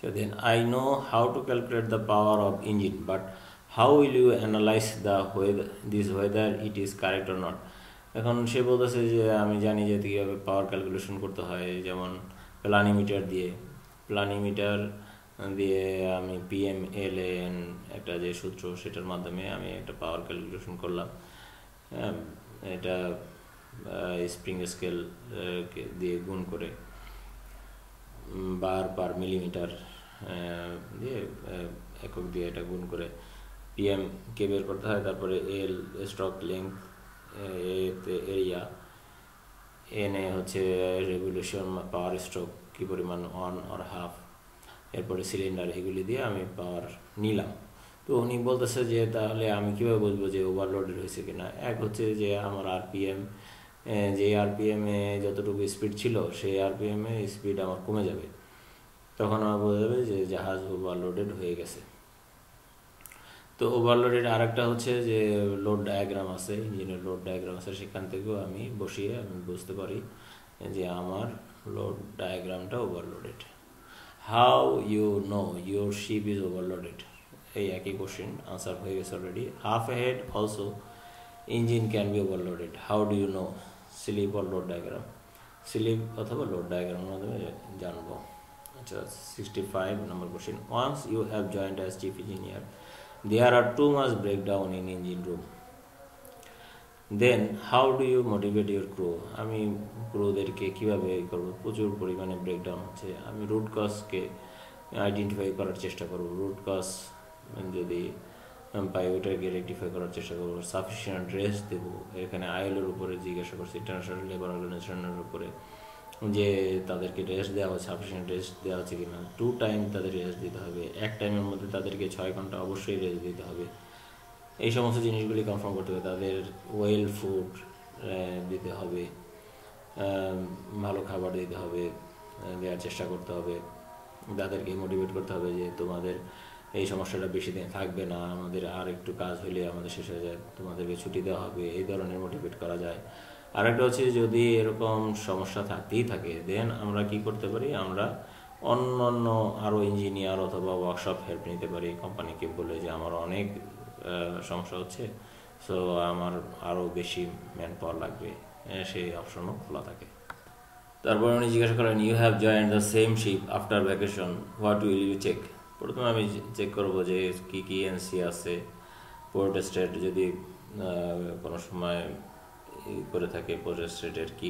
So then I know how to calculate the power of engine, but how will you analyze the whether it is correct or not? এখন সে বলতেছে যে আমি জানি যে কীভাবে পাওয়ার calculation করতে হয়, যেমন প্লানিমিটার দিয়ে আমি PMLAN একটা যে সূত্র সেটার মাধ্যমে আমি একটা পাওয়ার ক্যালকুলেশন করলাম। এটা স্প্রিং স্কেল দিয়ে গুণ করে বার পার মিলিমিটার দিয়ে একক দিয়ে এটা গুণ করে PM কে বের করতে হয়, তারপরে L স্ট্রোক লেংথ, এরিয়া, এনে হচ্ছে রেগুলেশন পাওয়ার স্ট্রোক কী পরিমাণ, 1 or half, এরপরে সিলিন্ডার, এগুলি দিয়ে আমি পাওয়ার নিলাম। তো উনি বলতেছে যে তাহলে আমি কীভাবে বলবো যে ওভারলোডেড হয়েছে কিনা। এক হচ্ছে যে আমার RPM, যে RPM-এ যতটুকু স্পিড ছিল সেই RPM-এ স্পিড আমার কমে যাবে, তখন আমার বোঝা যাবে যে জাহাজ ওভারলোডেড হয়ে গেছে। তো ওভারলোডেড আরেকটা হচ্ছে যে লোড ডায়াগ্রাম আছে, ইঞ্জিনের লোড ডায়াগ্রাম আছে, সেখান থেকেও আমি বসিয়ে আমি বুঝতে পারি যে আমার লোড ডায়াগ্রামটা overloaded. How you know your ship is overloaded, এই একই কোশ্চেন, আনসার হয়ে গেছে already. Half head also engine can be overloaded, how do you know, slip or load diagram, slip অথবা লোড ডায়াগ্রামের মাধ্যমে জানবো। আচ্ছা, 65 number question, once you have joined as chief engineer, there are too much breakdown in engine room, then how do you motivate your crew? আমি ক্রুদেরকে কীভাবে করবো, প্রচুর পরিমাণে ব্রেকডাউন হচ্ছে, আমি রুট কজকে আইডেন্টিফাই করার চেষ্টা করবো, রুট কজ যদি পাই ওইটাকে রেকটিফাই করার চেষ্টা করবো, সাফিসিয়েন্ট রেস্ট দেবো। এখানে আইএলওর উপরে জিজ্ঞাসা করছি, ইন্টারন্যাশনাল লেবার অর্গানাইজেশনের উপরে, যে তাদেরকে রেস্ট দেওয়া হচ্ছে, সাফিসিয়েন্ট রেস্ট দেওয়া হচ্ছে কিনা। 2 টাইম তাদের রেস্ট দিতে হবে, এক টাইমের মধ্যে তাদেরকে 6 ঘন্টা অবশ্যই রেস্ট দিতে হবে। এই সমস্ত জিনিসগুলি কনফার্ম করতে হবে। তাদের ওয়েল ফুড দিতে হবে, ভালো খাবার দিতে হবে, দেওয়ার চেষ্টা করতে হবে। তাদেরকে মোটিভেট করতে হবে যে তোমাদের এই সমস্যাটা বেশি দিন থাকবে না, আমাদের আর একটু কাজ হইলে আমাদের শেষ হয়ে যায়, তোমাদেরকে ছুটি দেওয়া হবে, এই ধরনের মোটিভেট করা যায়। আরেকটা হচ্ছে যদি এরকম সমস্যা থাকতেই থাকে, দেন আমরা কি করতে পারি, আমরা অন্য আরও ইঞ্জিনিয়ার অথবা ওয়ার্কশপ হেল্প নিতে পারি, কোম্পানিকে বলে যে আমার অনেক সমস্যা হচ্ছে, সো আমার আরও বেশি ম্যান পাওয়ার লাগবে, সেই অপশনও খোলা থাকে। তারপর উনি জিজ্ঞাসা করেন, you have joined the same ship after vacation, what will you check? প্রথমে আমি চেক করবো যে কী এনসি আছে, পোর্ট স্টেট যদি কোনো সময় করে থাকে, পোর্ট স্টেটের কী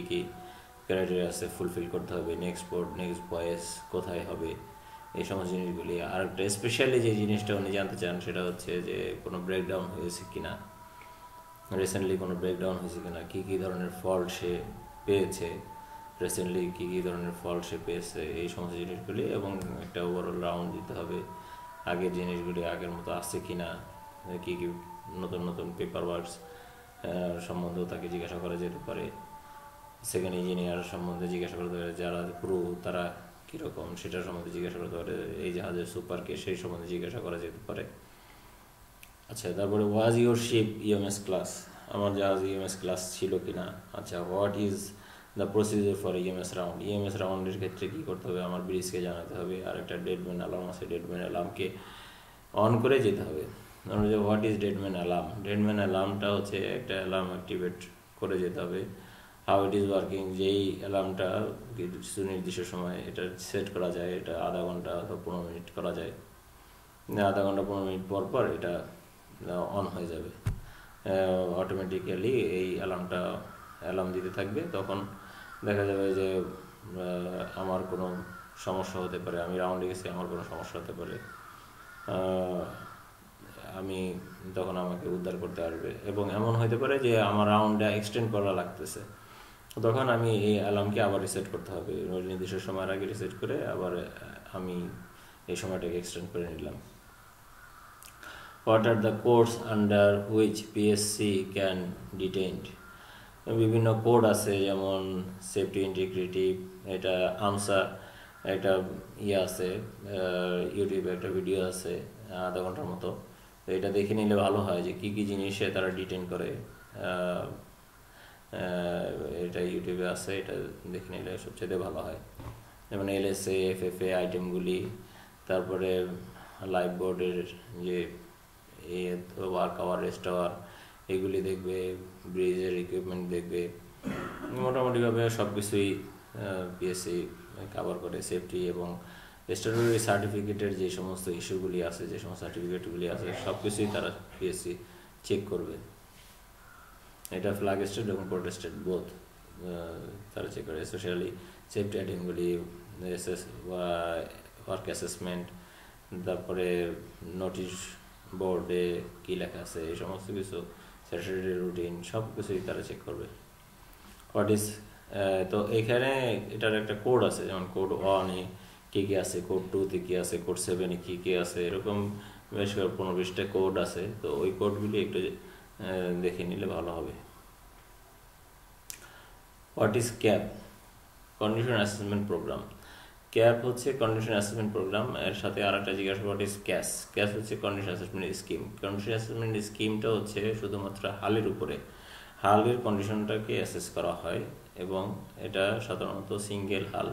ক্রাইটেরিয়া আছে ফুলফিল করতে হবে, নেক্সট পোর্ট নেক্সট ভয়েস কোথায় হবে, এই সমস্ত জিনিসগুলি। আর একটা স্পেশালি যে জিনিসটা উনি জানতে চান সেটা হচ্ছে যে কোনো ব্রেকডাউন হয়েছে কিনা, রিসেন্টলি কোনো ব্রেকডাউন হয়েছে কিনা, কী ধরনের ফল্ট সে পেয়েছে, রিসেন্টলি কী ধরনের ফল্ট সে পেয়েছে, এই সমস্ত জিনিসগুলি। এবং একটা ওভারঅল রাউন্ড দিতে হবে, আগের জিনিসগুলি আগের মতো আছে কিনা, কী নতুন পেপার ওয়ার্কস সম্বন্ধেও তাকে জিজ্ঞাসা করা যেতে পারে। সেকেন্ড ইঞ্জিনিয়ার সম্বন্ধে জিজ্ঞাসা করতে পারে, যারা ক্রু তারা কীরকম সেটার সম্বন্ধে জিজ্ঞাসা করতে পারে, এই জাহাজের সুপারকে সেই সম্বন্ধে জিজ্ঞাসা করা যেতে পারে। আচ্ছা, তারপরে was your ship EMS class, আমার জাহাজ EMS ক্লাস ছিল কিনা। আচ্ছা, what is the procedure for EMS round, EMS রাউন্ডের ক্ষেত্রে কী করতে হবে, আমার ব্রিজকে জানাতে হবে। আর একটা ডেডম্যান অ্যালার্ম আছে, ডেডম্যান অ্যালার্মকে অন করে যেতে হবে। ধরুন যে হোয়াট ইজ ডেডম্যান অ্যালার্ম, ডেডম্যান অ্যালার্মটা হচ্ছে একটা অ্যালার্ম অ্যাক্টিভেট করে যেতে হবে। হাউ ইট ইজ ওয়ার্কিং, যেই অ্যালার্মটা কিছু নির্দিষ্ট সময় এটা সেট করা যায়, এটা আধা ঘন্টা অথবা 15 মিনিট করা যায়, আধা ঘন্টা 15 মিনিট পর এটা অন হয়ে যাবে অটোমেটিক্যালি, এই অ্যালার্ম দিতে থাকবে। তখন দেখা যাবে যে আমার কোনো সমস্যা হতে পারে, আমি রাউন্ডে গেছি, আমার কোনো সমস্যা হতে পারে, আমি তখন আমাকে উদ্ধার করতে আসবে। এবং এমন হতে পারে যে আমার রাউন্ডটা এক্সটেন্ড করা লাগতেছে, তখন আমি এই অ্যালার্মকে আবার রিসেট করতে হবে, নির্দিষ্ট সময়ের আগে রিসেট করে আবার আমি এই সময়টাকে এক্সটেন্ড করে নিলাম। What are the codes under which PSC can detained, বিভিন্ন কোড আছে, যেমন সেফটি ইন্টিগ্রিটি, এটা আনসার একটা আছে, ইউটিউবে একটা ভিডিও আছে আধা ঘন্টার মতো, তো এটা দেখে নিলে ভালো হয় যে কী জিনিসে তারা ডিটেইন করে। এটা ইউটিউবে আছে, এটা দেখে নিলে সবচেয়ে ভালো হয়। যেমন LSA FFA আইটেমগুলি, তারপরে লাইফ বোর্ডের যে ওয়ার্ক আওয়ার, রেস্ট আওয়ার, এগুলি দেখবে, ব্রিজের ইকুইপমেন্ট দেখবে। মোটামুটিভাবে সব কিছুই পিএসসি কভার করে। সেফটি এবং স্ট্যাটুটরি সার্টিফিকেটের যে সমস্ত ইস্যুগুলি আছে, যে সমস্ত সার্টিফিকেটগুলি আছে, সব কিছুই তারা পিএসসি চেক করবে। এটা ফ্ল্যাগ স্টেট এবং প্রোটেস্টেড বোথ তারা চেক করে। স্পেশালি সেফটি আইটেমগুলি, ওয়ার্ক অ্যাসেসমেন্ট, তারপরে নোটিশ বোর্ডে কী লেখা আছে, এই সমস্ত কিছু, স্যাটারডে রুটিন, সব কিছুই তারা চেক করবে। হোয়াট ইজ তো এখানে এটার একটা কোড আছে, যেমন কোড 1-এ কী কী আছে, কোড 2-তে কী আছে, কোড 7-এ কী কী আছে, এরকম বেশ 15-20টা কোড আছে। তো ওই কোডগুলি একটু দেখে নিলে ভালো হবে। What is CAP? Condition assessment programme. CAP হচ্ছে কন্ডিশন অ্যাসেসমেন্ট প্রোগ্রাম। এর সাথে আর একটা জিজ্ঞাসা, হোয়াট ইজ ক্যাস? ক্যাস হচ্ছে condition assessment scheme. Condition assessment স্কিমটা হচ্ছে শুধুমাত্র হালের উপরে, হালের কন্ডিশনটাকে অ্যাসেস করা হয়, এবং এটা সাধারণত সিঙ্গেল হাল।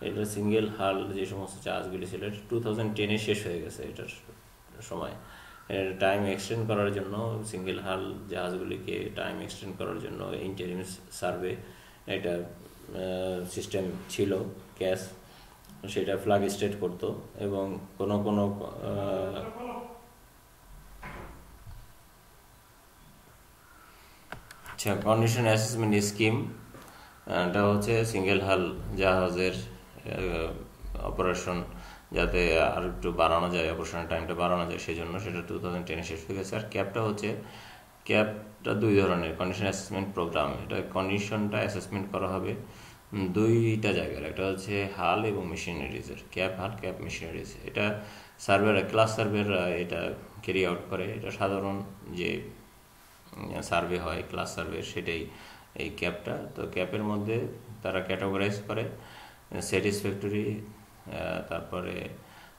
এটা সিঙ্গেল হাল যে সমস্ত চার্জগুলি ছিল, এটা 2010-এ শেষ হয়ে গেছে এটার সময়। টাইম এক্সটেন্ড করার জন্য, সিঙ্গেল হাল জাহাজগুলিকে টাইম এক্সটেন্ড করার জন্য ইন্টারিম সার্ভে একটা সিস্টেম ছিল ক্যাশ, সেটা ফ্ল্যাগ স্টেট করতো। এবং কোনো কোনো আচ্ছা, কন্ডিশন অ্যাসেসমেন্ট স্কিম এটা হচ্ছে সিঙ্গেল হাল জাহাজের অপারেশন যাতে আর একটু বাড়ানো যায়, অপারেশনের টাইমটা বাড়ানো যায়, সেই জন্য সেটা 2010-এ শেষ হয়ে গেছে। আর ক্যাপটা হচ্ছে, ক্যাপটা দুই ধরনের কন্ডিশন অ্যাসেসমেন্ট প্রোগ্রাম। এটা কন্ডিশনটা অ্যাসেসমেন্ট করা হবে দুইটা জায়গার, একটা হচ্ছে হাল এবং মেশিনারিজের। ক্যাপ হাল, ক্যাপ মেশিনারিজ। এটা সার্ভের, ক্লাস সার্ভের এটা ক্যারি আউট করে। এটা সাধারণ যে সার্ভে হয়, ক্লাস সার্ভে, সেটাই এই ক্যাপটা। তো ক্যাপের মধ্যে তারা ক্যাটাগরাইজ করে স্যাটিসফ্যাক্টরি, তারপরে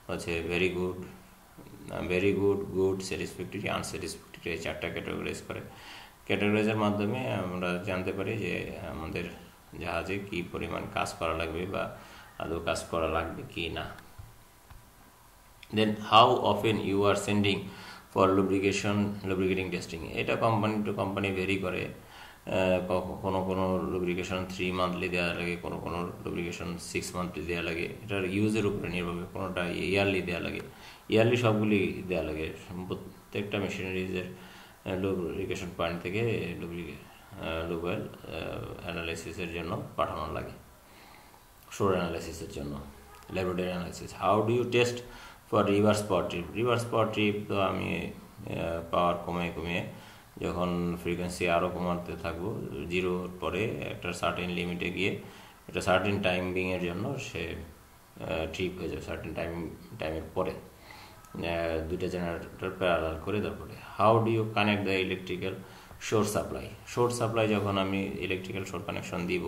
হচ্ছে ভেরি গুড, গুড, স্যাটিসফ্যাক্টরি, আনস্যাটিসফ্যাক্টরি, এই 4টা ক্যাটাগরাইজ করে। ক্যাটাগরাইজের মাধ্যমে আমরা জানতে পারি যে আমাদের জাহাজে কি পরিমাণ কাজ করা লাগবে বা আদৌ কাজ করা লাগবে কি না। Then how often you are sending for lubricating testing. এটা কোম্পানি টু কোম্পানি ভেরি করে। কোনো কোনো লুব্রিকেশন 3 মান্থলি দেওয়া লাগে, কোনো কোনো লুব্রিকেশন 6 মান্থলি দেওয়া লাগে। এটার ইউজের উপরে নির্ভর করে। কোনোটা ইয়ারলি দেওয়া লাগে, ইয়ারলি সবগুলি দেওয়া লাগে। প্রত্যেকটা মেশিনারিজের লুব্রিকেশন পয়েন্ট থেকে লুবেল অ্যানালাইসিসের জন্য পাঠানো লাগে, শোর অ্যানালাইসিসের জন্য, laboratory analysis. How do you test for reverse power trip? Reverse power trip তো আমি পাওয়ার কমিয়ে যখন ফ্রিকোয়েন্সি আরও কমাতে থাকবো, 0 পরে একটা সার্টেন লিমিটে গিয়ে একটা সার্টেন টাইমিংয়ের জন্য সে ট্রিপ হয়ে যাবে। সার্টেন টাইমের পরে দুইটা জেনারেটর প্যারালাল করে। তারপরে how do you connect the electrical shore supply? Shore supply যখন আমি ইলেকট্রিক্যাল শোর কানেকশন দিব,